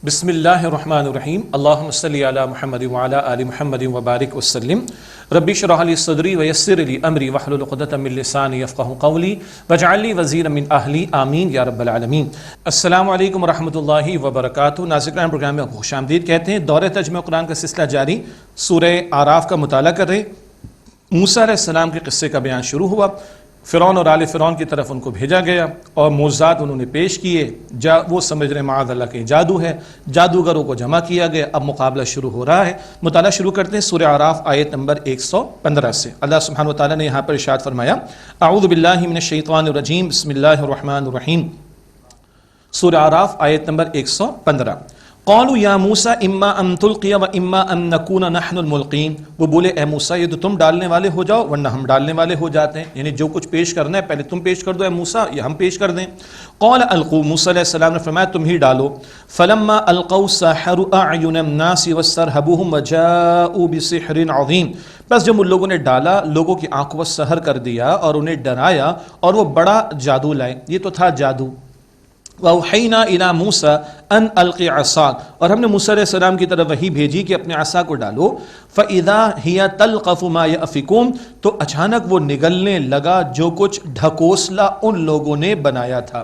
بسم اللہ الرحمن الرحیم اللہم صلی علی محمد وعلی آل محمد وبارک وسلم رب اشرح لی صدری ویسر لی امری واحلل عقدۃ من لسانی یفقہوا قولی واجعل لی وزیرا من اہلی آمین یا رب العالمین۔ السلام علیکم ورحمۃ اللہ وبرکاتہ۔ ناظرین، پروگرام میں خوش آمدید کہتے ہیں۔ دورہ ترجمہ قرآن کا سلسلہ جاری، سورہ اعراف کا مطالعہ کر رہے۔ موسیٰ علیہ السلام کے قصے کا بیان شروع ہوا۔ فرعون اور آل فرعون کی طرف ان کو بھیجا گیا اور معجزات انہوں نے پیش کیے۔ وہ سمجھ رہے معاذ اللہ کہ جادو ہے، جادوگروں کو جمع کیا گیا۔ اب مقابلہ شروع ہو رہا ہے۔ مطالعہ شروع کرتے ہیں سورہ اعراف آیت نمبر 115 سے۔ اللہ سبحانہ وتعالیٰ نے یہاں پر ارشاد فرمایا، اعوذ باللہ من الشیطان الرجیم، بسم اللہ الرحمن الرحیم۔ سورہ اعراف آیت نمبر 115۔ قالوا یا موسیٰ اما ان تلقی و اما ان نکون نحن الملقین۔ وہ بولے اے موسیٰ یہ تو تم ڈالنے والے ہو جاؤ ورنہ ہم ڈالنے والے ہو جاتے ہیں، یعنی جو کچھ پیش کرنا ہے پہلے تم پیش کر دو اے موسیٰ یا ہم پیش کر دیں۔ قال القوا، موسیٰ علیہ السلام نے فرمایا تم ہی ڈالو۔ فلما القوا سحروا اعین الناس واسترهبوهم وجاءوا بسحر عظیم۔ بس جب ان لوگوں نے ڈالا، لوگوں کی آنکھوں کو سحر کر دیا اور انہیں ڈرایا اور وہ بڑا جادو لائے، یہ تو تھا جادو۔ وَأَوْحَيْنَا إِلَى مُوسَىٰ أَنْ أَلْقِ عَصَاكَ، اور ہم نے موسیٰ علیہ السلام کی طرف وحی بھیجی کہ اپنے عصا کو ڈالو۔ فَإِذَا هِيَ تَلْقَفُ مَا يَأْفِكُونَ، تو اچانک وہ نگلنے لگا جو کچھ ڈھکوسلا ان لوگوں نے بنایا تھا۔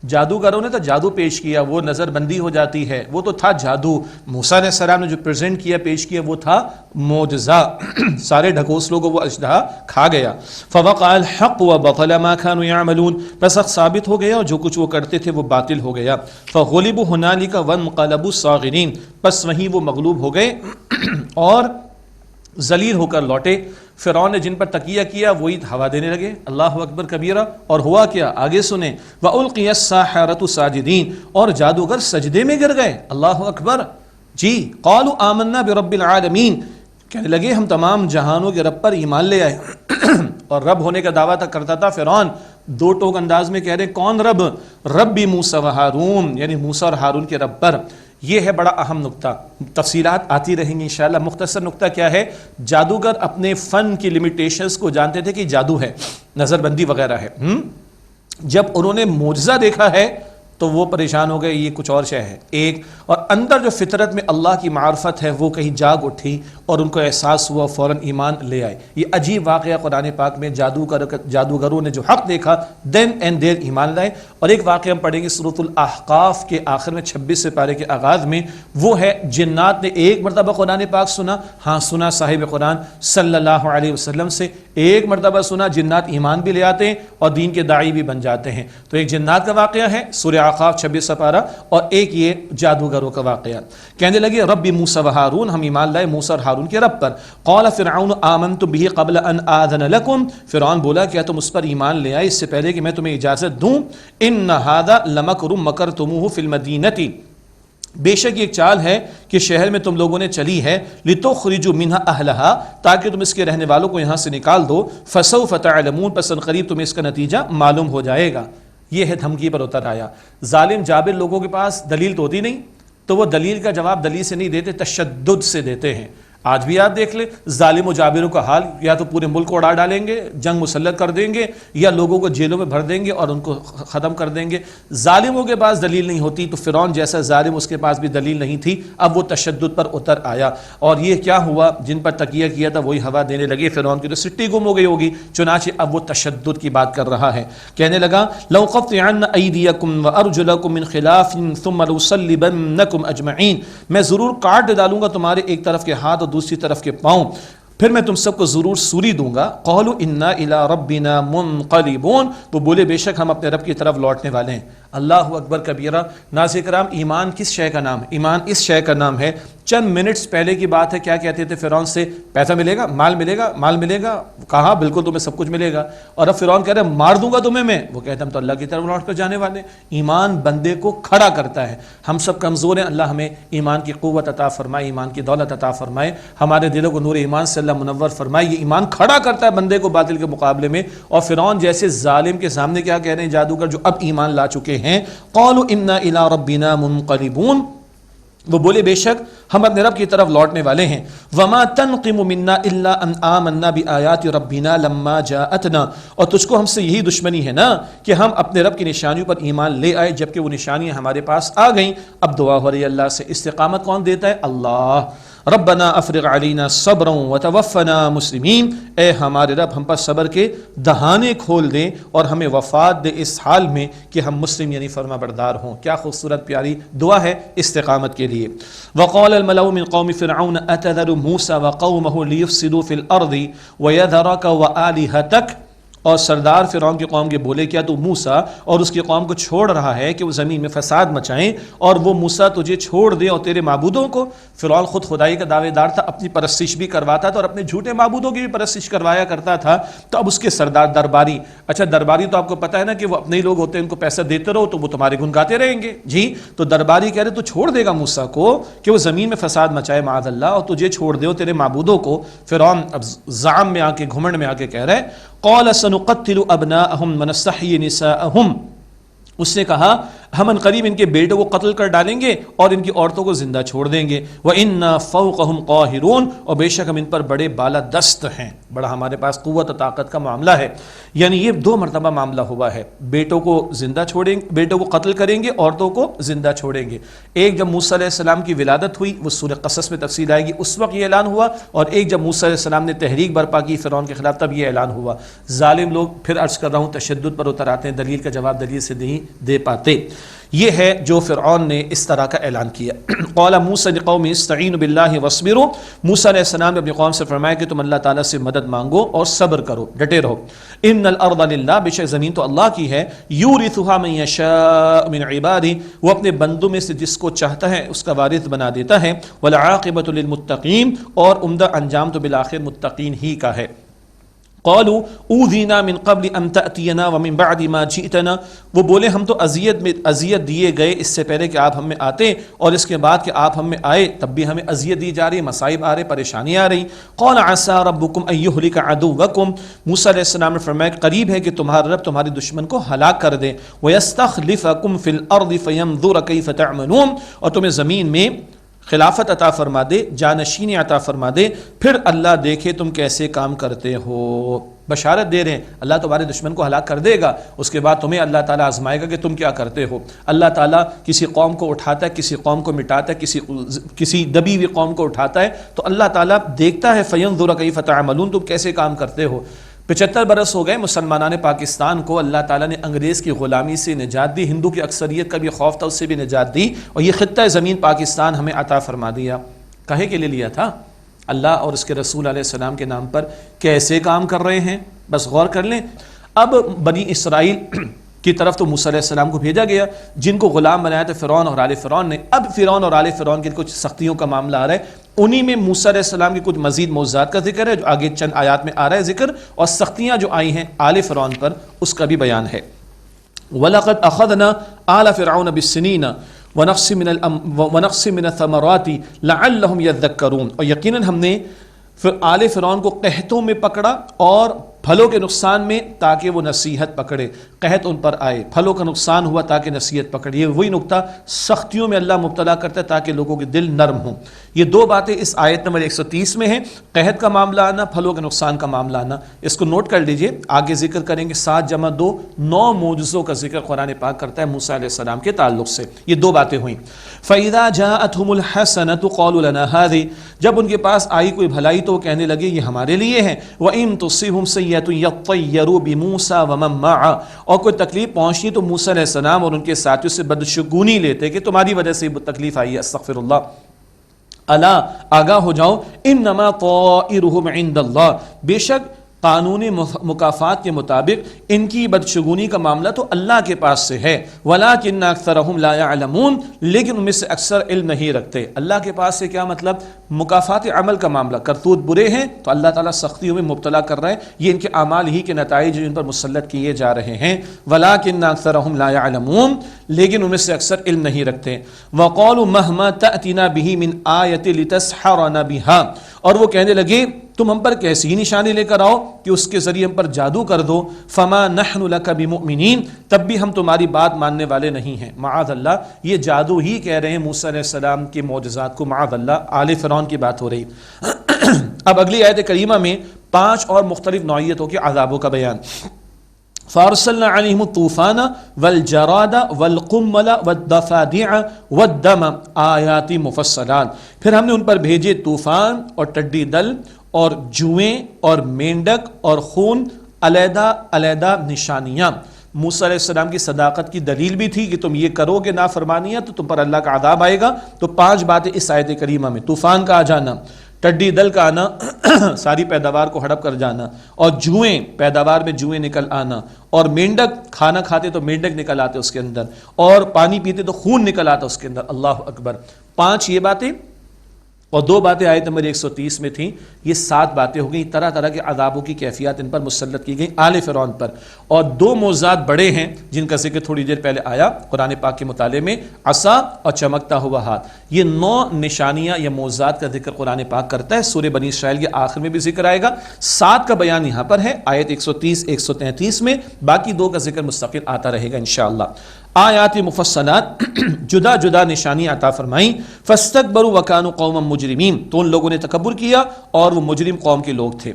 جادوگروں نے تو جادو پیش کیا، وہ نظر بندی ہو جاتی ہے، وہ تو تھا جادو۔ موسیٰ علیہ السلام نے جو پریزنٹ کیا، پیش کیا، وہ تھا معجزہ۔ سارے ڈھکوسلوں کو وہ اژدہا کھا گیا۔ فوقع الحق وبطل ما كانوا يعملون، بس حق ثابت ہو گیا اور جو کچھ وہ کرتے تھے وہ باطل ہو گیا۔ فغلبوا هنالك وانقلبوا صاغرين، بس وہیں وہ مغلوب ہو گئے اور ذلیل ہو کر لوٹے۔ فرعون نے جن پر تکیہ کیا وہی ہوا دینے لگے۔ اللہ اکبر کبیرہ۔ اور ہوا کیا، آگے سنیں۔ وَأُلْقِيَ السَّاحَرَةُ ساجدین، اور جادوگر سجدے میں گر گئے۔ اللہ اکبر۔ جی قالوا آمنا برب العالمین، کہنے لگے ہم تمام جہانوں کے رب پر ایمان لے آئے۔ اور رب ہونے کا دعویٰ کرتا تھا فرعون، دو ٹوک انداز میں کہہ رہے کون رب؟ رب موسیٰ و ہارون، یعنی موسیٰ اور ہارون کے رب پر۔ یہ ہے بڑا اہم نقطہ، تفصیلات آتی رہیں گی انشاءاللہ۔ مختصر نقطہ کیا ہے، جادوگر اپنے فن کی لیمیٹیشنز کو جانتے تھے کہ جادو ہے، نظر بندی وغیرہ ہے۔ جب انہوں نے معجزہ دیکھا ہے تو وہ پریشان ہو گئے، یہ کچھ اور شے ہے ایک، اور اندر جو فطرت میں اللہ کی معرفت ہے وہ کہیں جاگ اٹھی اور ان کو احساس ہوا، فوراً ایمان لے آئے۔ یہ عجیب واقعہ قرآن پاک میں، جادوگروں نے جو حق دیکھا دین اینڈ دیر ایمان لائے۔ اور ایک واقعہ ہم پڑھیں گے سورۃ الاحقاف کے آخر میں 26 سپارے کے آغاز میں، وہ ہے جنات نے ایک مرتبہ قرآن پاک سنا، ہاں سنا صاحب قرآن صلی اللہ علیہ وسلم سے، ایک مرتبہ سنا، جنات ایمان بھی لے آتے ہیں اور دین کے داعی بھی بن جاتے ہیں۔ تو ایک جنات کا واقعہ ہے سورہ احقاف 26 سپارہ، اور ایک یہ جادوگروں کا واقعہ۔ کہنے لگے رب موسیٰ و ہارون، ہم ایمان لائے موسیٰ اور ہارون کے رب پر۔ قال فرعون آمنت به قبل ان آذن لكم، فرعون بولا کیا تم اس پر ایمان لے آئے اس سے پہلے کہ میں تمہیں اجازت دوں؟ ان هذا لمکر مکرتموه فی المدینۃ، بے شک یہ ایک چال ہے کہ شہر میں تم لوگوں نے چلی ہے، لتخرجوا منها اهلها، تاکہ تم اس کے رہنے والوں کو یہاں سے نکال دو، فسوف تعلمون، پس قریب تمہیں اس کا نتیجہ معلوم ہو جائے گا۔ یہ ہے دھمکی پر اتر آیا۔ ظالم جابر لوگوں کے پاس دلیل تو ہوتی نہیں، تو وہ دلیل کا جواب دلیل سے نہیں دیتے، تشدد سے دیتے ہیں۔ آج بھی آپ دیکھ لیں ظالم و جابروں کا حال، یا تو پورے ملک کو اڑا ڈالیں گے، جنگ مسلط کر دیں گے، یا لوگوں کو جیلوں میں بھر دیں گے اور ان کو ختم کر دیں گے۔ ظالموں کے پاس دلیل نہیں ہوتی، تو فرعون جیسا ظالم اس کے پاس بھی دلیل نہیں تھی، اب وہ تشدد پر اتر آیا۔ اور یہ کیا ہوا، جن پر تکیہ کیا تھا وہی ہوا دینے لگے۔ فرعون کی تو سٹی گم ہو گئی ہوگی، چنانچہ اب وہ تشدد کی بات کر رہا ہے۔ کہنے لگا لَأُقَطِّعَنَّ أَيْدِيَكُمْ وَأَرْجُلَكُمْ مِنْ خِلَافٍ ثُمَّ لَأُصَلِّبَنَّكُمْ أَجْمَعِينَ، میں ضرور کاٹ ڈالوں گا تمہارے ایک طرف کے ہاتھ اور دوسری طرف کے پاؤں، پھر میں تم سب کو ضرور سوری دوں گا۔ قالوا انا الی ربنا منقلبون، وہ بولے بے شک ہم اپنے رب کی طرف لوٹنے والے ہیں۔ اللہ اکبر کبیرہ۔ ناظرین کرام، ایمان کس شے کا نام ہے؟ ایمان اس شے کا نام ہے۔ چند منٹس پہلے کی بات ہے، کیا کہتے تھے فرعون سے؟ پیسہ ملے گا، مال ملے گا، مال ملے گا، کہا بالکل تمہیں سب کچھ ملے گا۔ اور اب فرعون کہہ رہے ہیں مار دوں گا تمہیں میں، وہ کہتے ہیں ہم تو اللہ کی طرف لوٹ کر جانے والے۔ ایمان بندے کو کھڑا کرتا ہے۔ ہم سب کمزور ہیں، اللہ ہمیں ایمان کی قوت عطا فرمائے، ایمان کی دولت عطا فرمائے، ہمارے دلوں کو نور ایمان سے اللہ منور فرمائے۔ یہ ایمان کھڑا کرتا ہے بندے کو باطل کے مقابلے میں۔ اور فرعون جیسے ظالم کے سامنے کیا کہہ رہے ہیں جادوگر جو اب ایمان لا چکے ہیں، قالوا انا الی ربنا منقلبون، وہ بولے بے شک ہم اپنے رب کی طرف لوٹنے والے ہیں. وما تنقم منا الا ان آمنا بآیات ربنا لما جاءتنا، اور تجھ کو ہم سے یہی دشمنی ہے نا کہ ہم اپنے رب کی نشانیوں پر ایمان لے آئے جبکہ وہ نشانیاں ہمارے پاس آ گئیں. اب دعا ہو رہی ہے اللہ سے. استقامت کون دیتا ہے؟ اللہ. ربنا افرغ علینا صبرا وتوفنا مسلمین، اے ہمارے رب ہم پر صبر کے دہانے کھول دیں اور ہمیں وفات دے اس حال میں کہ ہم مسلم یعنی فرما بردار ہوں. کیا خوبصورت پیاری دعا ہے استقامت کے لیے. وقال الملأ من قوم فرعون اتذر موسى وقومه ليفسدوا في الارض ويذرك وآلهتك، اور سردار فرعون کی قوم کے بولے کیا تو موسیٰ اور اس کی قوم کو چھوڑ رہا ہے کہ وہ زمین میں فساد مچائیں اور وہ موسیٰ تجھے چھوڑ دے اور تیرے معبودوں کو. فرعون خود خدائی کا دعوے دار تھا، اپنی پرستش بھی کرواتا تھا اور اپنے جھوٹے معبودوں کی بھی پرستش کروایا کرتا تھا. تو اب اس کے سردار درباری، اچھا درباری تو آپ کو پتہ ہے نا کہ وہ اپنے ہی لوگ ہوتے ہیں، ان کو پیسہ دیتے رہو تو وہ تمہارے گن گاتے رہیں گے. جی تو درباری کہہ رہے تو چھوڑ دے گا موسیٰ کو کہ وہ زمین میں فساد مچائے معاذ اللہ، اور تجھے چھوڑ دے اور تیرے معبودوں کو. فرعون اب زعم میں آ کے گھمنڈ میں آ کے کہہ رہے قال سنقتل ابناءهم ونستحيي نساءهم، اس نے کہا ہم ان قریب ان کے بیٹوں کو قتل کر ڈالیں گے اور ان کی عورتوں کو زندہ چھوڑ دیں گے. وَإِنَّا فَوْقَهُمْ قَاهِرُونَ، اور بے شک ہم ان پر بڑے بالا دست ہیں، بڑا ہمارے پاس قوت و طاقت کا معاملہ ہے. یعنی یہ 2 مرتبہ معاملہ ہوا ہے، بیٹوں کو زندہ چھوڑیں، بیٹوں کو قتل کریں گے، عورتوں کو زندہ چھوڑیں گے. ایک جب موسیٰ علیہ السلام کی ولادت ہوئی، وہ سورہ قصص میں تفصیل آئے گی، اس وقت یہ اعلان ہوا، اور ایک جب موسیٰ علیہ السلام نے تحریک برپا کی فرعون کے خلاف تب یہ اعلان ہوا. ظالم لوگ پھر عرض کر رہا ہوں تشدد پر اتر آتے ہیں، دلیل کا جواب دلیل سے نہیں دے پاتے. یہ ہے جو فرعون نے اس طرح کا اعلان کیا. قال موسیٰ لقومہ استعینوا باللہ واصبروا، موسیٰ علیہ السلام نے اپنی قوم سے فرمایا کہ تم اللہ تعالیٰ سے مدد مانگو اور صبر کرو، ڈٹے رہو. ان الارض للہ، بے شک زمین تو اللہ کی ہے. یورثھا من یشاء من عبادہ، وہ اپنے بندوں میں سے جس کو چاہتا ہے اس کا وارث بنا دیتا ہے. والعاقبۃ للمتقین، اور عمدہ انجام تو بالآخر متقین ہی کا ہے. قالوا اوذینا من قبل ان تأتینا ومن بعد ما جئتنا، وہ بولے ہم تو اذیت دیے گئے اس سے پہلے کہ آپ ہم میں آتے، اور اس کے بعد کہ آپ ہم میں آئے تب بھی ہمیں اذیت دی جا رہی، مصائب آ رہے، پریشانیاں آ رہی. قال عسى ربكم ان يهلك عدوكم، موسیٰ علیہ السلام نے فرمایا قریب ہے کہ تمہارا رب تمہارے دشمن کو ہلاک کر دے. ويستخلفكم في الارض فينظر كيف تعملون، اور تمہیں زمین میں خلافت عطا فرما دے، جانشینی عطا فرما دے، پھر اللہ دیکھے تم کیسے کام کرتے ہو. بشارت دے رہے ہیں اللہ تمہارے دشمن کو ہلاک کر دے گا، اس کے بعد تمہیں اللہ تعالیٰ آزمائے گا کہ تم کیا کرتے ہو. اللہ تعالیٰ کسی قوم کو اٹھاتا ہے، کسی قوم کو مٹاتا ہے، کسی دبی ہوئی قوم کو اٹھاتا ہے، تو اللہ تعالیٰ دیکھتا ہے فینظر کیف تعملون، تم کیسے کام کرتے ہو. 75 برس ہو گئے مسلمانان پاکستان کو اللہ تعالیٰ نے انگریز کی غلامی سے نجات دی، ہندو کی اکثریت کا بھی خوف تھا اس سے بھی نجات دی، اور یہ خطہ زمین پاکستان ہمیں عطا فرما دیا. کہے کے لیے لیا تھا؟ اللہ اور اس کے رسول علیہ السلام کے نام پر کیسے کام کر رہے ہیں، بس غور کر لیں. اب بنی اسرائیل کی طرف تو موسیٰ علیہ السلام کو بھیجا گیا، جن کو غلام بنایا تھا فرعون اور آل فرعون نے. اب فرعون اور آل فرعون کے کچھ سختیوں کا معاملہ آ رہا ہے، انہی میں موسیٰ علیہ السلام کی کچھ مزید معجزات کا ذکر ہے جو آگے چند آیات میں آ رہا ہے ذکر، اور سختیاں جو آئی ہیں آل فرعون پر اس کا بھی بیان ہے. وَلَقَدْ أَخَذْنَا آلَ فِرْعَوْنَ بِالسِّنِينَ وَنَقْصٍ مِّنَ الثَّمَرَاتِ لَعَلَّهُمْ يَذَّكَّرُونَ، اور یقیناً ہم نے آل فرعون کو قحطوں میں پکڑا اور پھلوں کے نقصان میں تاکہ وہ نصیحت پکڑے. قحط ان پر آئے، پھلوں کا نقصان ہوا تاکہ نصیحت پکڑے. یہ وہی نقطہ سختیوں میں اللہ مبتلا کرتا ہے تاکہ لوگوں کے دل نرم ہوں. یہ 2 باتیں اس آیت نمبر 130 میں ہیں، قحط کا معاملہ آنا، پھلوں کے نقصان کا معاملہ آنا. اس کو نوٹ کر لیجئے، آگے ذکر کریں گے. 7 جمع 2 9 معجزوں کا ذکر قرآن پاک کرتا ہے موسیٰ علیہ السلام کے تعلق سے. یہ 2 باتیں ہوئیں. فَإِذَا جَاءَتْهُمُ الْحَسَنَةُ قَالُوا لَنَا هَذِهِ، جب ان کے پاس آئی کوئی بھلائی تو وہ کہنے لگے یہ ہمارے لیے ہے. وَإِن تُصِبْهُمْ سَيِّئَةٌ يَطَّيَّرُوا بِمُوسَىٰ وَمَن مَّعَهُ، اور کوئی تکلیف پہنچی تو موسیٰ علیہ السلام اور ان کے ساتھیوں سے بدشگونی لیتے کہ تمہاری وجہ سے یہ تکلیف آئی ہے. استغفر اللہ. الا، آگاہ ہو جاؤ، انما طائرهم عند اللہ، بے شک قانون مکافات کے مطابق ان کی بدشگونی کا معاملہ تو اللہ کے پاس سے ہے. وَلَٰكِنَّ أَكْثَرَهُمْ لَا يَعْلَمُونَ، لیکن ان میں سے اکثر علم نہیں رکھتے. اللہ کے پاس سے کیا مطلب؟ مکافات عمل کا معاملہ. کرتوت برے ہیں تو اللہ تعالیٰ سختیوں میں مبتلا کر رہے ہیں، یہ ان کے اعمال ہی کے نتائج ان پر مسلط کیے جا رہے ہیں. وَلَٰكِنَّ أَكْثَرَهُمْ لَا يَعْلَمُونَ، لیکن ان میں سے اکثر علم نہیں رکھتے. وَقَالُوا مَهْمَا تَأْتِنَا بِهِ مِنْ آیَةٍ لِتَسْحَرَنَا بِهَا، اور وہ کہنے لگے تم ہم پر کیسی نشانی لے کر آؤ کہ اس کے ذریعے ہم پر جادو کر دو. فما نحن لک بمؤمنین، تب بھی ہم تمہاری بات ماننے والے نہیں ہیں. معاذ اللہ، یہ جادو ہی کہہ رہے ہیں موسیٰ علیہ السلام کے معجزات کو، معاذ اللہ. آل فرعون کی بات ہو رہی. اب اگلی آیت کریمہ میں 5 اور مختلف نوعیتوں کے عذابوں کا بیان. فارسلنا علیہم الطوفان والجراد والقمل والضفادع والدم آیات مفصلات، پھر ہم نے ان پر بھیجے طوفان اور ٹڈی دل اور جوئیں اور مینڈک اور خون، علیحدہ علیحدہ نشانیاں. موسیٰ علیہ السلام کی صداقت کی دلیل بھی تھی کہ تم یہ کرو گے نافرمانیاں تو تم پر اللہ کا عذاب آئے گا. تو 5 باتیں اس آیت کریمہ میں: طوفان کا آ جانا، ٹڈی دل کا آنا ساری پیداوار کو ہڑپ کر جانا، اور جوئیں، پیداوار میں جوئیں نکل آنا، اور مینڈک، کھانا کھاتے تو مینڈک نکل آتے اس کے اندر، اور پانی پیتے تو خون نکل آتا اس کے اندر. اللہ اکبر. 5 یہ باتیں، اور 2 باتیں آیت نمبر 130 میں تھیں. یہ 7 باتیں ہو گئیں. طرح طرح کے عذابوں کی کیفیات ان پر مسلط کی گئیں آل فرعون پر. اور 2 معجزات بڑے ہیں جن کا ذکر تھوڑی دیر پہلے آیا قرآن پاک کے مطالعے میں، عصا اور چمکتا ہوا ہاتھ. یہ 9 نشانیاں یا معجزات کا ذکر قرآن پاک کرتا ہے. سورہ بنی اسرائیل کے آخر میں بھی ذکر آئے گا. 7 کا بیان یہاں پر ہے آیت 130 133 میں، باقی 2 کا ذکر مستقل آتا رہے گا انشاءاللہ. آیات مفصلات، جدا جدا نشانی عطا فرمائیں. فاستکبروا وکانوا قوما مجرمین، تو ان لوگوں نے تکبر کیا اور وہ مجرم قوم کے لوگ تھے.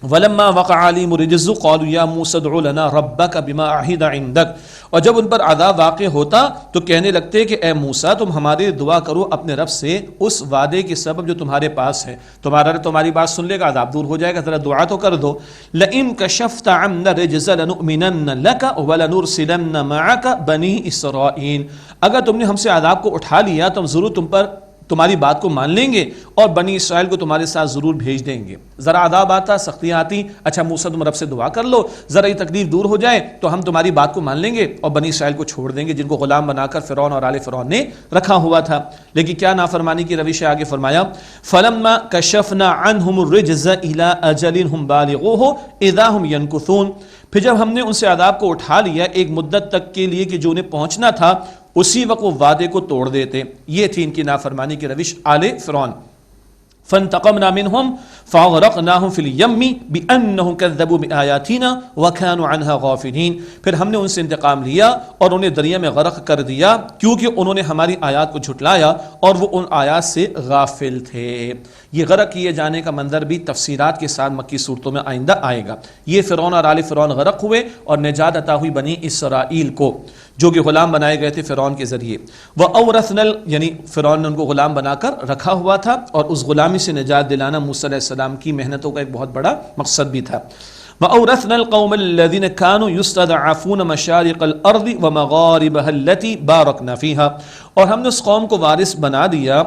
ولما وقع عليهم الرجز قالوا يا موسى ادع لنا ربك بما عهد عندك، اور جب ان پر عذاب واقع ہوتا تو کہنے لگتے کہ اے موسیٰ تم ہمارے دعا کرو اپنے رب سے اس وعدے کے سبب جو تمہارے پاس ہے، تمہاری بات سن لے گا، عذاب دور ہو جائے گا، ذرا دعا تو کر دو. لئن كشفت عنا الرجز لنؤمنن لك ولنرسلن معك بني اسرائيل، اگر تم نے ہم سے عذاب کو اٹھا لیا تو ہم ضرور تمہاری بات کو مان لیں گے اور بنی اسرائیل کو تمہارے ساتھ ضرور بھیج دیں گے. ذرا عذاب آتا، سختیاں آتی، اچھا موسیٰ تم رب سے دعا کر لو، ذرا یہ تکلیف دور ہو جائے تو ہم تمہاری بات کو مان لیں گے اور بنی اسرائیل کو چھوڑ دیں گے جن کو غلام بنا کر فرعون اور آل فرعون نے رکھا ہوا تھا. لیکن کیا نافرمانی کی روش ہے، آگے فرمایا فلما کشفنا عنہم الرجز الى اجل هم بالغوه اذا هم ينكثون، پھر جب ہم نے ان سے عذاب کو اٹھا لیا ایک مدت تک کے لیے کہ جو انہیں پہنچنا تھا، اسی وقت وہ وعدے کو توڑ دیتے. یہ تھی ان کی نافرمانی کی روش آل فرعون. فانتقمنا منهم فاغرقناهم في اليم بانهم كذبوا بآياتنا وكانوا عنها غافلين، پھر ہم نے ان سے انتقام لیا اور انہیں دریا میں غرق کر دیا کیونکہ انہوں نے ہماری آیات کو جھٹلایا اور وہ ان آیات سے غافل تھے. یہ غرق کیے جانے کا منظر بھی تفسیرات کے ساتھ مکی صورتوں میں آئندہ آئے گا. یہ فرعون اور آل فرعون غرق ہوئے اور نجات عطا ہوئی بنی اسرائیل کو جو کہ غلام بنائے گئے تھے فرعون کے ذریعے. وَأَوْرَثْنَا، یعنی فرعون نے ان کو غلام بنا کر رکھا ہوا تھا اور اس غلامی سے نجات دلانا موسیٰ علیہ السلام کی محنتوں کا ایک بہت بڑا مقصد بھی تھا. وَأَوْرَثْنَا الْقَوْمَ الَّذِينَ كَانُوا يُسْتَضْعَفُونَ مَشَارِقَ الْأَرْضِ وَمَغَارِبَهَا الَّتِي بَارَكْنَا فِيهَا، اور ہم نے اس قوم کو وارث بنا دیا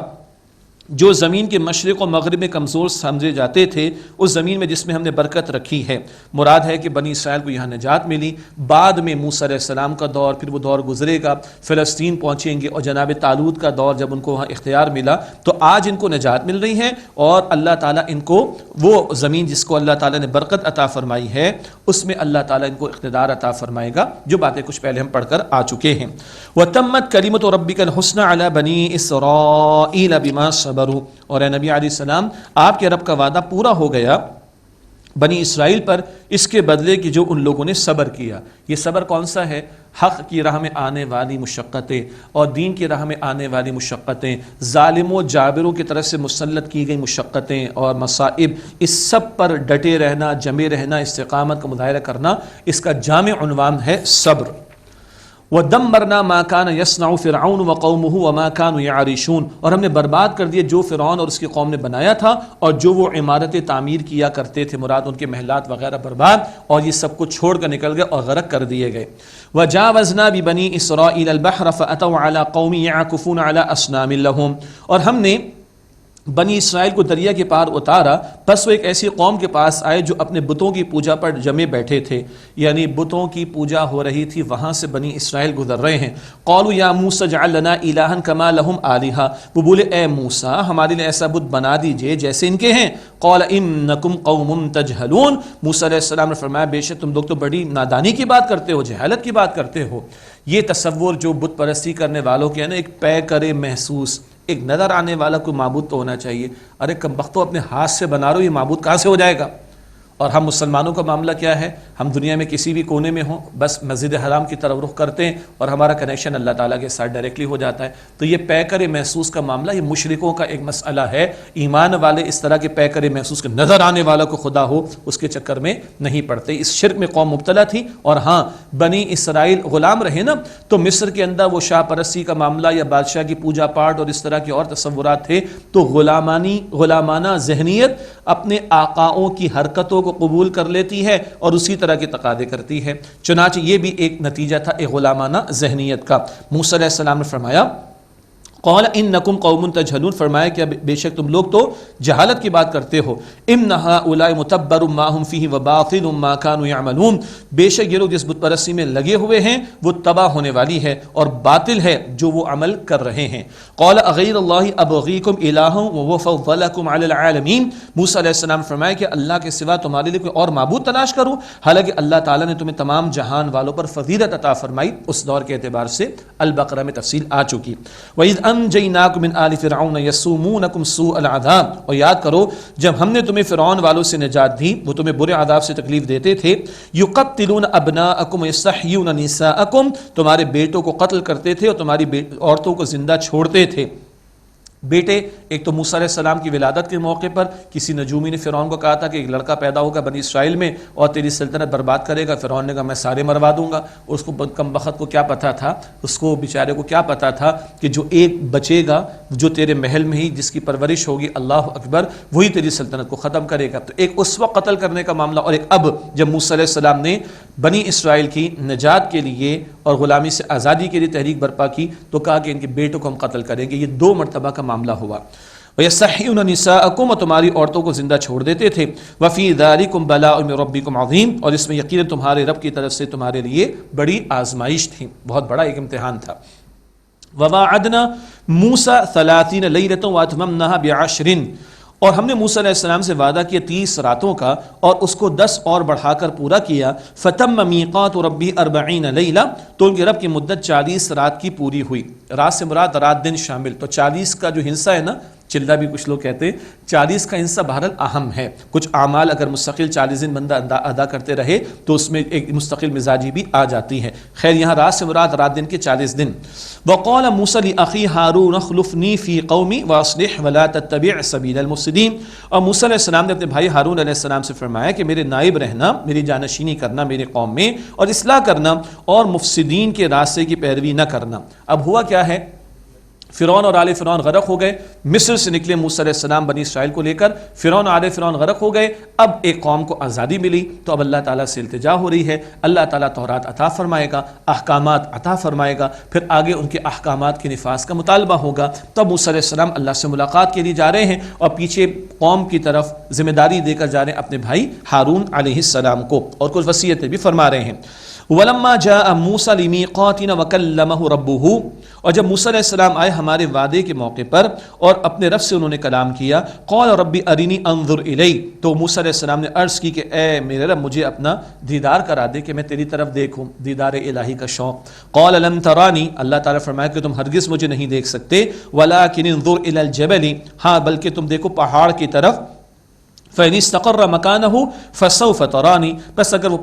جو زمین کے مشرق و مغرب میں کمزور سمجھے جاتے تھے، اس زمین میں جس میں ہم نے برکت رکھی ہے. مراد ہے کہ بنی اسرائیل کو یہاں نجات ملی. بعد میں موسیٰ علیہ السلام کا دور، پھر وہ دور گزرے گا، فلسطین پہنچیں گے اور جناب طالوت کا دور جب ان کو وہاں اختیار ملا تو آج ان کو نجات مل رہی ہے اور اللہ تعالیٰ ان کو وہ زمین جس کو اللہ تعالیٰ نے برکت عطا فرمائی ہے اس میں اللہ تعالیٰ ان کو اقتدار عطا فرمائے گا، جو باتیں کچھ پہلے ہم پڑھ کر آ چکے ہیں. وَتَمَّتْ كَلِمَةُ رَبِّكَ الْحُسْنَى عَلَى بَنِي إِسْرَائِيلَ بِمَا صَبَرُوا، اور اے نبی علیہ السلام آپ کے رب کا وعدہ پورا ہو گیا بنی اسرائیل پر اس کے بدلے کہ جو ان لوگوں نے صبر کیا. یہ صبر کون سا ہے؟ حق کی راہ میں آنے والی مشقتیں اور دین کی راہ میں آنے والی مشقتیں، ظالموں و جابروں کی طرف سے مسلط کی گئی مشقتیں اور مصائب، اس سب پر ڈٹے رہنا، جمے رہنا، استقامت کا مظاہرہ کرنا، اس کا جامع عنوان ہے صبر. وَدَمَّرْنَا مَا كَانَ يَصْنَعُ فِرْعَوْنُ وَقَوْمُهُ وَمَا كَانُوا يَعْرِشُونَ، اور ہم نے برباد کر دیا جو فرعون اور اس کی قوم نے بنایا تھا اور جو وہ عمارتیں تعمیر کیا کرتے تھے، مراد ان کے محلات وغیرہ برباد، اور یہ سب کچھ چھوڑ کر نکل گئے اور غرق کر دیے گئے. وَجَاوَزْنَا بِبَنِي إِسْرَائِيلَ الْبَحْرَ فَأَتَوْا عَلَى قَوْمٍ يَعْكُفُونَ عَلَى أَصْنَامٍ لَهُمْ، اور ہم نے بنی اسرائیل کو دریا کے پار اتارا، پس وہ ایک ایسی قوم کے پاس آئے جو اپنے بتوں کی پوجا پر جمے بیٹھے تھے، یعنی بتوں کی پوجا ہو رہی تھی، وہاں سے بنی اسرائیل گزر رہے ہیں. قالوا یا موسیٰ اجعل لنا الہا کما لہم آلہہ، وہ بولے اے موسیٰ ہمارے لیے ایسا بت بنا دیجئے جیسے ان کے ہیں. قال انکم قوم تجہلون، موسیٰ علیہ السلام نے فرمایا بے شک تم لوگ تو بڑی نادانی کی بات کرتے ہو، جہالت کی بات کرتے ہو. یہ تصور جو بت پرستی کرنے والوں کے ہیں نا، ایک پے کرے محسوس، ایک نظر آنے والا کوئی معبود تو ہونا چاہیے. ارے کمبختو اپنے ہاتھ سے بنا رہے ہو، یہ معبود کہاں سے ہو جائے گا؟ اور ہم مسلمانوں کا معاملہ کیا ہے؟ ہم دنیا میں کسی بھی کونے میں ہوں بس مسجد حرام کی طرف رخ کرتے ہیں اور ہمارا کنیکشن اللہ تعالیٰ کے ساتھ ڈائریکٹلی ہو جاتا ہے. تو یہ پے کرے محسوس کا معاملہ یہ مشرکوں کا ایک مسئلہ ہے. ایمان والے اس طرح کے پے کرے محسوس کے نظر آنے والا کو خدا ہو اس کے چکر میں نہیں پڑتے. اس شرک میں قوم مبتلا تھی. اور ہاں بنی اسرائیل غلام رہے نا، تو مصر کے اندر وہ شاہ پرستی کا معاملہ یا بادشاہ کی پوجا پاٹ اور اس طرح کے اور تصورات تھے. تو غلامانہ ذہنیت اپنے آقاؤں کی حرکتوں کو قبول کر لیتی ہے اور اسی طرح کے تقاضے کرتی ہے. چنانچہ یہ بھی ایک نتیجہ تھا ایک غلامانہ ذہنیت کا. موسیٰ علیہ السلام نے فرمایا قال انکم قوم تجہلون، فرمایا کہ بے شک تم لوگ تو جہالت کی بات کرتے ہو. ان ہؤلاء متبر ما هم فیہ وباطل ما كانوا يعملون، بے شک یہ لوگ جس بت پرستی میں لگے ہوئے ہیں وہ تباہ ہونے والی ہے اور باطل ہے جو وہ عمل کر رہے ہیں. قال اغیر اللہ ابغیکم الہ وهو فضلکم علی العالمین، موسیٰ علیہ السلام فرمایا کہ اللہ کے سوا تمہارے لیے کوئی اور معبود تلاش کروں، حالانکہ اللہ تعالیٰ نے تمہیں تمام جہان والوں پر فضیلت عطا فرمائی. اس دور کے اعتبار سے البقرہ میں تفصیل آ چکی. وَإِذْ أَنْجَيْنَاكُمْ مِنْ آلِ فِرْعَوْنَ يَسُومُونَكُمْ سُوءَ الْعَذَابِ، اور یاد کرو جب ہم نے تمہیں فرعون والوں سے نجات دی وہ تمہیں برے عذاب سے تکلیف دیتے تھے. يُقَتِّلُونَ أَبْنَاءَكُمْ وَيَسْتَحْيُونَ نِسَاءَكُمْ، تمہارے بیٹوں کو قتل کرتے تھے اور تمہاری عورتوں کو زندہ چھوڑتے تھے. بیٹے ایک تو موسیٰ علیہ السلام کی ولادت کے موقع پر کسی نجومی نے فرعون کو کہا تھا کہ ایک لڑکا پیدا ہوگا بنی اسرائیل میں اور تیری سلطنت برباد کرے گا. فرعون نے کہا میں سارے مروا دوں گا. اس کو کم بخت کو کیا پتا تھا، اس کو بیچارے کو کیا پتا تھا کہ جو ایک بچے گا جو تیرے محل میں ہی جس کی پرورش ہوگی اللہ اکبر وہی تیری سلطنت کو ختم کرے گا. تو ایک اس وقت قتل کرنے کا معاملہ اور ایک اب جب موسیٰ علیہ السلام نے بنی اسرائیل کی نجات کے لیے اور غلامی سے آزادی کے لیے تحریک برپا کی تو کہا کہ ان کے بیٹوں کو ہم قتل کریں گے. یہ دو مرتبہ کا معاملہ ہوا. وَيَسْتَحْيُونَ نِسَاءَكُمْ، اور تمہاری عورتوں کو زندہ چھوڑ دیتے تھے. وَفِي ذَلِكُمْ بَلَاءٌ مِّن رَبِّكُمْ عَظِيمٌ، اور اس میں یقیناً تمہارے رب کی طرف سے تمہارے لیے بڑی آزمائش تھی، بہت بڑا ایک امتحان تھا. وَوَعَدْنَا مُوسَىٰ 30 لَيْلَةً وَأَتْمَمْنَاهَا بِعَشْرٍ، اور ہم نے موسیٰ علیہ السلام سے وعدہ کیا 30 راتوں کا اور اس کو 10 اور بڑھا کر پورا کیا. فَتَمَّ مِيقَاتُ رَبِّهِ 40 لَيْلَةً، تو ان کے رب کی مدت 40 رات کی پوری ہوئی. رات سے مراد رات دن شامل. تو 40 کا جو حصہ ہے نا، چلہ بھی کچھ لوگ کہتے ہیں 40 کا حصہ بہرحال اہم ہے. کچھ اعمال اگر مستقل 40 دن بندہ ادا کرتے رہے تو اس میں ایک مستقل مزاجی بھی آ جاتی ہے. خیر یہاں رات سے مراد رات دن کے 40 دن. وقال موسیٰ لأخی ہارون اخلفنی فی قومی واصلح ولا تتبع سبیل المفسدین، اور موسیٰ علیہ السلام نے اپنے بھائی ہارون علیہ السلام سے فرمایا کہ میرے نائب رہنا، میری جانشینی کرنا میرے قوم میں اور اصلاح کرنا اور مفسدین کے راستے کی پیروی نہ کرنا. اب ہوا کیا ہے، فرعون اور آل فرعون غرق ہو گئے. مصر سے نکلے موسیٰ علیہ السلام بنی اسرائیل کو لے کر، فرعون آل فرعون غرق ہو گئے. اب ایک قوم کو آزادی ملی تو اب اللہ تعالیٰ سے التجا ہو رہی ہے. اللہ تعالیٰ تورات عطا فرمائے گا، احکامات عطا فرمائے گا، پھر آگے ان کے احکامات کے نفاذ کا مطالبہ ہوگا. تب موسیٰ علیہ السلام اللہ سے ملاقات کے لیے جا رہے ہیں اور پیچھے قوم کی طرف ذمہ داری دے کر جا رہے ہیں اپنے بھائی ہارون علیہ السلام کو، اور کچھ وصیتیں بھی فرما رہے ہیں. وَلَمَّا جَاءَ مُوسَىٰ لِمِيقَاتِنَا وَكَلَّمَهُ رَبُّهُ، اور جب موسیٰ علیہ السلام آئے ہمارے وعدے کے موقع پر اور اپنے رب سے انہوں نے کلام کیا. قَالَ رَبِّ أَرِنِي أَنظُرْ إِلَيْكَ، تو موسیٰ علیہ السلام نے عرض کی کہ اے میرے رب مجھے اپنا دیدار کرا دے کہ میں تیری طرف دیکھوں، دیدار الہی کا شوق. قَالَ لَن تَرَانِي، اللہ تعالیٰ فرمایا کہ تم ہرگز مجھے نہیں دیکھ سکتے. وَلَٰكِنِ انظُرْ إِلَى الْجَبَلِ، ہاں بلکہ تم دیکھو پہاڑ کی طرف. فَإِنِ اسْتَقَرَّ مَكَانَهُ فَسَوْفَ تَرَانِي، بس اگر وہ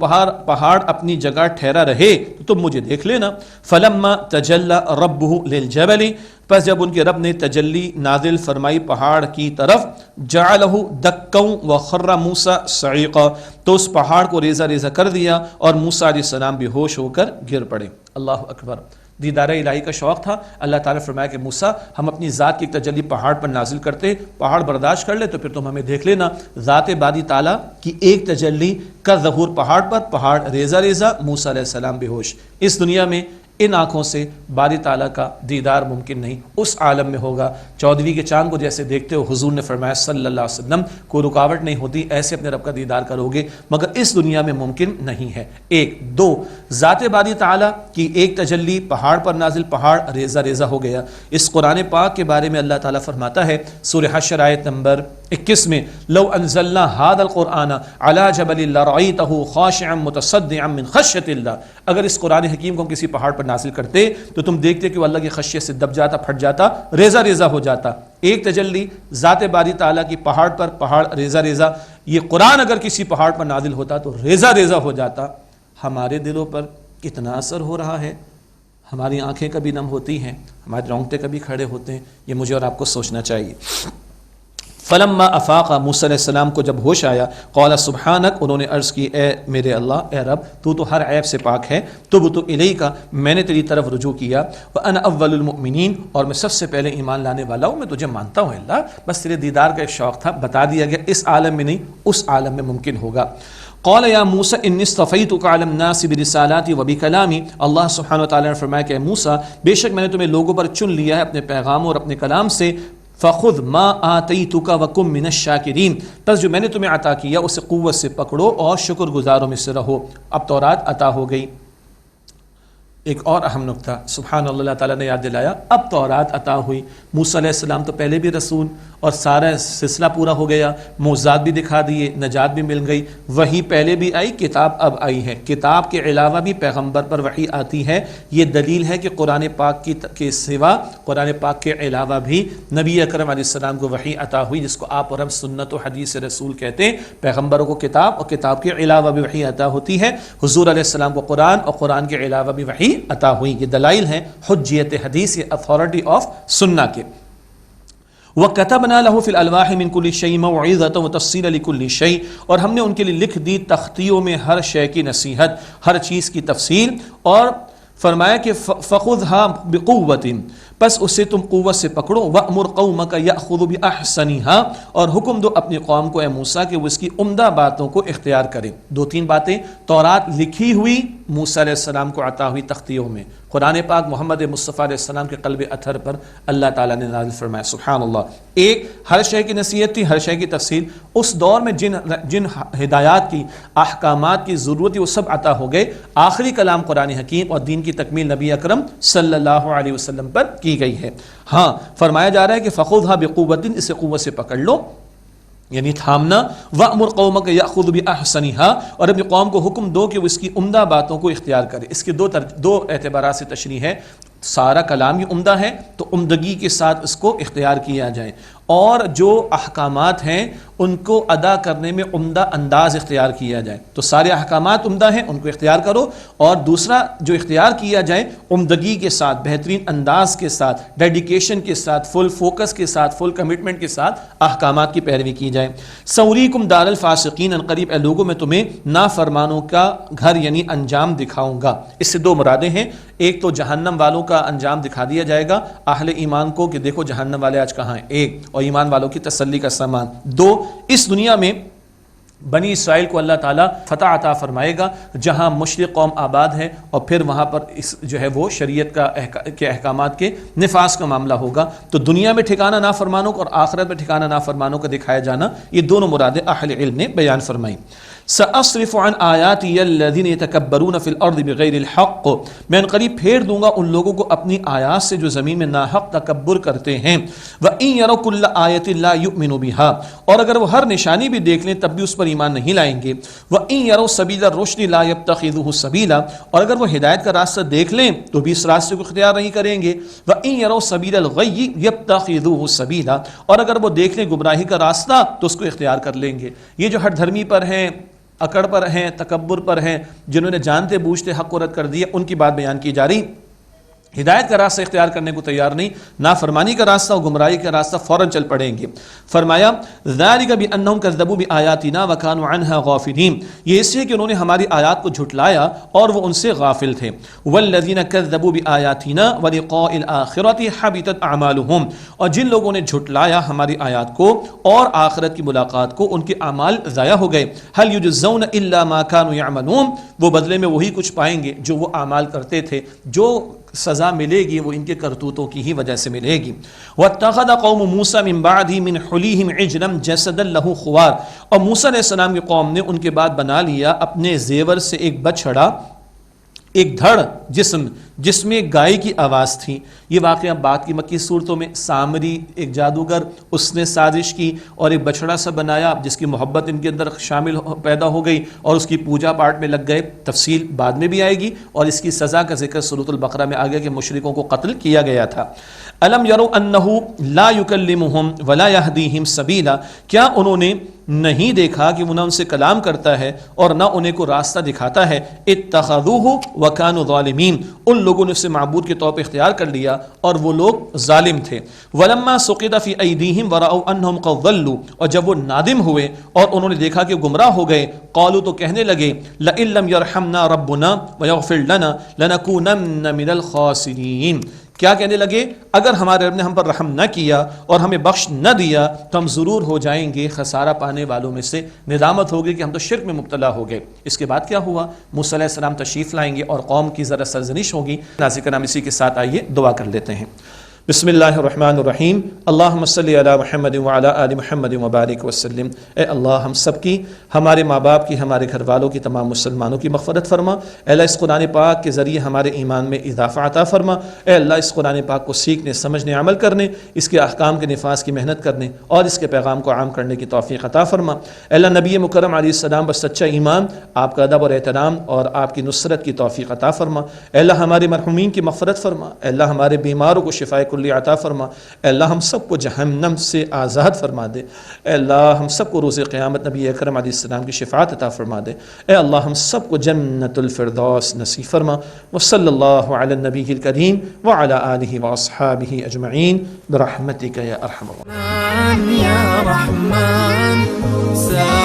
پہاڑ اپنی جگہ ٹھہرا رہے تو تم مجھے دیکھ لینا. فَلَمَّا تَجَلَّى رَبُّهُ لِلْجَبَلِ، پس جب ان کے رب نے تجلی نازل فرمائی پہاڑ کی طرف، جَعَلَهُ دَكًّا وَخَرَّ مُوسَىٰ صَعِيقًا، تو اس پہاڑ کو ریزہ ریزہ کر دیا اور موسیٰ علیہ السلام بے ہوش ہو کر گر پڑے. اللہ اکبر. دیدار الہی کا شوق تھا. اللہ تعالیٰ فرمایا کہ موسیٰ ہم اپنی ذات کی تجلی پہاڑ پر نازل کرتے، پہاڑ برداشت کر لے تو پھر تم ہمیں دیکھ لینا. ذات باری تعالیٰ کی ایک تجلی کا ظہور پہاڑ پر، پہاڑ ریزہ ریزہ، موسیٰ علیہ السلام بے ہوش. اس دنیا میں ان آنکھوں سے باری تعالیٰ کا دیدار ممکن نہیں، اس عالم میں ہوگا. 14ویں کے چاند کو جیسے دیکھتے ہو، حضور نے فرمایا صلی اللہ علیہ وسلم کوئی رکاوٹ نہیں ہوتی، ایسے اپنے رب کا دیدار کرو گے، مگر اس دنیا میں ممکن نہیں ہے. 1 2 ذات باری تعالیٰ کی ایک تجلی پہاڑ پر نازل، پہاڑ ریزہ ریزہ ہو گیا. اس قرآن پاک کے بارے میں اللہ تعالیٰ فرماتا ہے سورہ حشر آیت نمبر 21 میں لو انزلنا هذا القرآن على جبل لرأيته خاشعا متصدعا من خشیۃ اللہ، اگر اس قرآن حکیم کو ہم کسی پہاڑ پر نازل کرتے تو تم دیکھتے کہ وہ اللہ کی خشیت سے دب جاتا، پھٹ جاتا، ریزہ ریزہ ہو جاتا۔ ایک تجلی ذات باری تعالیٰ کی پہاڑ پر، پہاڑ ریزہ ریزہ، یہ قرآن اگر کسی پہاڑ پر نازل ہوتا تو ریزہ ریزہ ہو جاتا۔ ہمارے دلوں پر کتنا اثر ہو رہا ہے، ہماری آنکھیں کبھی نم ہوتی ہیں، ہمارے رونگٹے کبھی کھڑے ہوتے ہیں، یہ مجھے اور آپ کو سوچنا چاہیے۔ فلما افاق، موسیٰ علیہ السلام کو جب ہوش آیا، قال سبحانک، انہوں نے عرض کی اے میرے اللہ، اے رب، تو ہر عیب سے پاک ہے، تبت الیک، میں نے تیری طرف رجوع کیا، وانا اول المؤمنین، اور میں سب سے پہلے ایمان لانے والا ہوں، میں تجھے مانتا ہوں اللہ، بس تیرے دیدار کا ایک شوق تھا، بتا دیا گیا اس عالم میں نہیں اس عالم میں ممکن ہوگا۔ قال یا موسیٰ انی اصطفیتک علی الناس برسالاتی وبکلامی، اللہ سبحانہ وتعالی نے فرمایا کہ اے موسیٰ، بے شک میں نے تمہیں لوگوں پر چن لیا ہے اپنے پیغاموں اور اپنے کلام سے، فخذ ما آتیتک وکن من الشاکرین، پس جو میں نے تمہیں عطا کیا اسے قوت سے پکڑو اور شکر گزاروں میں سے رہو۔ اب تورات عطا ہو گئی۔ ایک اور اہم نقطہ سبحان اللہ تعالیٰ نے یاد دلایا، اب تورات عطا ہوئی۔ موسیٰ علیہ السلام تو پہلے بھی رسول اور سارا سلسلہ پورا ہو گیا، معجزات بھی دکھا دیے، نجات بھی مل گئی، وحی پہلے بھی آئی، کتاب اب آئی ہے، کتاب کے علاوہ بھی پیغمبر پر وحی آتی ہے۔ یہ دلیل ہے کہ قرآن پاک کے سوا، قرآن پاک کے علاوہ بھی نبی اکرم علیہ السلام کو وحی عطا ہوئی، جس کو آپ اور ہم سنت و حدیث رسول کہتے ہیں۔ پیغمبروں کو کتاب اور کتاب کے علاوہ بھی وحی عطا ہوتی ہے، حضور علیہ السلام کو قرآن اور قرآن کے علاوہ بھی وحی عطا ہوئی۔ یہ دلائل ہیں حجیت حدیث، یہ اتھارٹی آف سنہ کے۔ وَكَتَبْنَا لَهُ فِي الْأَلْوَاحِ مِنْ كُلِّ شَيْءٍ مَوْعِظَةً وَتَفْصِيلًا لِكُلِّ شَيْءٍ، اور ہم نے ان کے لیے لکھ دی تختیوں میں ہر شے کی نصیحت، ہر چیز کی تفصیل، اور فرمایا کہ فَخُذْهَا بِقُوَّةٍ، پس اسے تم قوت سے پکڑو، وَأْمُرْ قَوْمَكَ يَأْخُذُوا بِأَحْسَنِهَا، اور حکم دو اپنی قوم کو اے موسیٰ کہ وہ اس کی عمدہ باتوں کو اختیار کریں۔ دو تین باتیں، تورات لکھی ہوئی موسیٰ علیہ السلام کو عطا ہوئی تختیوں میں، قرآن پاک محمد مصطفیٰ علیہ السلام کے قلب اطہر پر اللہ تعالیٰ نے نازل فرمایا، سبحان اللہ۔ ایک ہر شے کی نصیحت تھی، ہر شے کی تفصیل، اس دور میں جن ہدایات کی، احکامات کی ضرورت تھی وہ سب عطا ہو گئے۔ آخری کلام قرآن حکیم اور دین کی تکمیل نبی اکرم صلی اللہ علیہ وسلم پر کی گئی ہے۔ ہاں فرمایا جا رہا ہے کہ فخذها بقوۃ، اسے قوت سے پکڑ لو، یعنی تھامنا، وَأْمُرْ قَوْمَكَ يَأْخُذُوا بِأَحْسَنِهَا، اور اپنی قوم کو حکم دو کہ وہ اس کی عمدہ باتوں کو اختیار کرے۔ اس کے دو اعتبارات سے تشریح ہے، سارا کلام ہی عمدہ ہے تو عمدگی کے ساتھ اس کو اختیار کیا جائے، اور جو احکامات ہیں ان کو ادا کرنے میں عمدہ انداز اختیار کیا جائے۔ تو سارے احکامات عمدہ ہیں، ان کو اختیار کرو، اور دوسرا جو اختیار کیا جائے عمدگی کے ساتھ، بہترین انداز کے ساتھ، ڈیڈیکیشن کے ساتھ، فل فوکس کے ساتھ، فل کمٹمنٹ کے ساتھ احکامات کی پیروی کی جائے۔ سوریکم دار الفاسقین، ان قریب اے لوگوں میں تمہیں نافرمانوں کا گھر یعنی انجام دکھاؤں گا۔ اس سے دو مرادیں ہیں، ایک تو جہنم والوں کا انجام دکھا دیا جائے گا اہل ایمان کو کہ دیکھو جہنم والے آج کہاں ہیں، ایک، اور ایمان والوں کی تسلی کا سامان، دو، اس دنیا میں بنی اسرائیل کو اللہ تعالیٰ فتح عطا فرمائے گا جہاں مشرق قوم آباد ہے، اور پھر وہاں پر جو ہے وہ شریعت کے احکامات کے نفاذ کا معاملہ ہوگا۔ تو دنیا میں ٹھکانہ نافرمانوں کا اور آخرت میں ٹھکانہ نافرمانوں کا دکھایا جانا، یہ دونوں مرادیں اہل علم نے بیان فرمائی۔ سأصرف عن آیاتی الذین یتکبرون فی الارض بغیر الحق، میں قریب پھیر دوں گا ان لوگوں کو اپنی آیات سے جو زمین میں ناحق تکبر کرتے ہیں۔ وَإِن يَرَوْا كُلَّ آیَةٍ لَا يُؤْمِنُوا بِهَا، اور اگر وہ ہر نشانی بھی دیکھ لیں تب بھی اس پر ایمان نہیں لائیں گے۔ وَإِن يَرَوْا سَبِيلَ الرُّشْدِ لَا يَتَّخِذُوهُ سَبِيلًا، اور اگر وہ ہدایت کا راستہ دیکھ لیں تو بھی اس راستے کو اختیار نہیں کریں گے۔ وَإِن يَرَوْا سَبِيلَ الْغَيِّ يَتَّخِذُوهُ سَبِيلًا، اور اگر وہ دیکھ لیں گمراہی کا راستہ تو اس کو اختیار کر لیں گے۔ یہ جو ہر دھرمی پر ہیں، اکڑ پر ہیں، تکبر پر ہیں، جنہوں نے جانتے بوجھتے حق کو رد کر دیا، ان کی بات بیان کی جا رہی۔ ہدایت کا راستہ اختیار کرنے کو تیار نہیں، نافرمانی کا راستہ اور گمراہی کا راستہ فوراً چل پڑیں گے۔ فرمایا ذَلِكَ بِأَنَّهُمْ كَذَّبُوا بِآيَاتِنَا وَكَانُوا عَنْهَا غَافِلِينَ، یہ اس لیے کہ انہوں نے ہماری آیات کو جھٹلایا اور وہ ان سے غافل تھے۔ وَالَّذِينَ كَذَّبُوا بِآيَاتِنَا وَلِقَاءِ الْآخِرَةِ حَبِطَتْ أَعْمَالُهُمْ، اور جن لوگوں نے جھٹلایا ہماری آیات کو اور آخرت کی ملاقات کو، ان کے اعمال ضائع ہو گئے۔ هَلْ يُجْزَوْنَ إِلَّا مَا كَانُوا يَعْمَلُونَ، وہ بدلے میں وہی کچھ پائیں گے جو وہ اعمال کرتے تھے، جو سزا ملے گی وہ ان کے کرتوتوں کی ہی وجہ سے ملے گی۔ وَاتَّخَذَ قَوْمُ مُوسَىٰ مِن بَعْدِهِ مِنْ حُلِيهِمْ عِجْلًا جَسَدًا لَهُ خُوَارٌ، اور موسیٰ علیہ السلام کی قوم نے ان کے بعد بنا لیا اپنے زیور سے ایک بچڑا، ایک دھڑ جسم جس میں گائے کی آواز تھی. یہ واقعہ بعد کی مکی صورتوں میں سامری ایک جادوگر اس نے سازش کی اور ایک بچڑا سا بنایا جس کی محبت ان کے اندر شامل پیدا ہو گئی اور اس کی پوجا پاٹ میں لگ گئے. تفصیل بعد میں بھی آئے گی اور اس کی سزا کا ذکر سورۃ البقرہ میں آ گیا کہ مشرکوں کو قتل کیا گیا تھا. الم یروا انہ لا یکلمہم ولا یہدیہم سبیلا، کیا انہوں نے نہیں دیکھا کہ وہ نہ ان سے کلام کرتا ہے اور نہ انہیں کو راستہ دکھاتا ہے. اتخذوہ وکانوا ظالمین، ان لوگوں نے اسے معبود کے طور پہ اختیار کر لیا اور وہ لوگ ظالم تھے. ولما سقط فی ایدیہم ورأوا انہم قد ضلوا، اور جب وہ نادم ہوئے اور انہوں نے دیکھا کہ گمراہ ہو گئے، قالوا تو کہنے لگے لئن لم یرحمنا ربنا ویغفر لنا لنکونن من الخاسرین، کیا کہنے لگے اگر ہمارے رب نے ہم پر رحم نہ کیا اور ہمیں بخش نہ دیا تو ہم ضرور ہو جائیں گے خسارہ پانے والوں میں سے. ندامت ہوگی کہ ہم تو شرک میں مبتلا ہو گئے. اس کے بعد کیا ہوا؟ موسیٰ علیہ السلام تشریف لائیں گے اور قوم کی ذرا سرزنش ہوگی. ناظرین کرام اسی کے ساتھ آئیے دعا کر لیتے ہیں. بسم اللہ الرحمن الرحیم. اللہم صلی علی محمد وعلی آل محمد وبارک وسلم. اے اللہ ہم سب کی، ہمارے ماں باپ کی، ہمارے گھر والوں کی، تمام مسلمانوں کی مغفرت فرما. اے اللہ اس قرآن پاک کے ذریعے ہمارے ایمان میں اضافہ عطا فرما. اے اللہ اس قرآن پاک کو سیکھنے، سمجھنے، عمل کرنے، اس کے احکام کے نفاذ کی محنت کرنے اور اس کے پیغام کو عام کرنے کی توفیق عطا فرما. اے اللہ نبی مکرم علیہ السلام پر سچا ایمان، آپ کا ادب اور احترام اور آپ کی نصرت کی توفیق عطا فرما. اے اللہ ہمارے مرحومین کی مغفرت فرما. اے اللہ ہمارے بیماروں کو شفائے کلی عطا فرما. اے اللہ ہم سب کو جہنم سے آزاد فرما دے. اے اللہ ہم سب کو روز قیامت نبی اکرم علیہ السلام کی شفاعت عطا فرما دے. اے اللہ ہم سب کو جنت الفردوس نصیب فرما. وصلی اللہ علی النبی الکریم وعلی آلہ واصحابہ اجمعین برحمتک یا ارحم الراحمین.